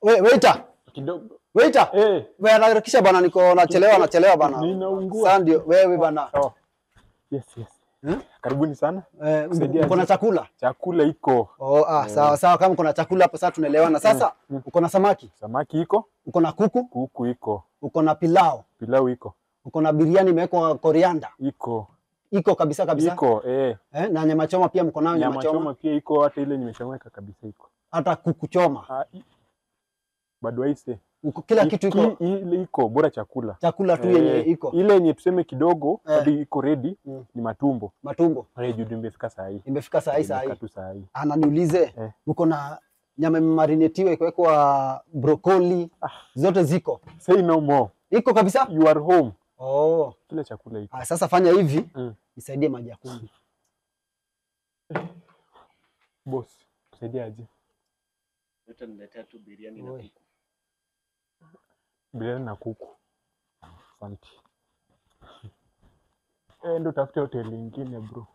Waiter. Kidogo. Waiter. Wewe harakisha bana, niko nachelewa bana. Ninaungua. Sasa ndio wewe bana. Yes. Karibuni sana. Uko na chakula? Chakula iko. Sawa kama uko na chakula hapo sasa tunaelewana. Sasa uko na samaki? Samaki iko. Uko na kuku? Kuku iko. Uko na pilau? Pilau iko. Uko na biriani imewekwa coriander? Iko. Iko kabisa? Iko, na nyama choma pia mko nayo? Nyama choma pia iko, hata ile nimeshaweka kabisa iko. Hata kuku choma? Bado haise. Kila kitu iko? Ile iko, bora chakula. Chakula tu yenye iko. Ile yenye tuseme kidogo hadi iko ready ni matumbo. Matumbo. Juu imefika saa hii. Imefika saa hii. Saa hii. Niulize, uko na nyama marinetiwe ikawekwa broccoli, zote ziko? Say no more. Iko kabisa? You are home. Kila chakula iko. Sasa fanya hivi, nisaidie maji ya kunywa. Boss, kusaidia aje? Utaniletea tu biriani na kuku. Biriani na kuku. Asante. Ndio tafute hoteli nyingine bro.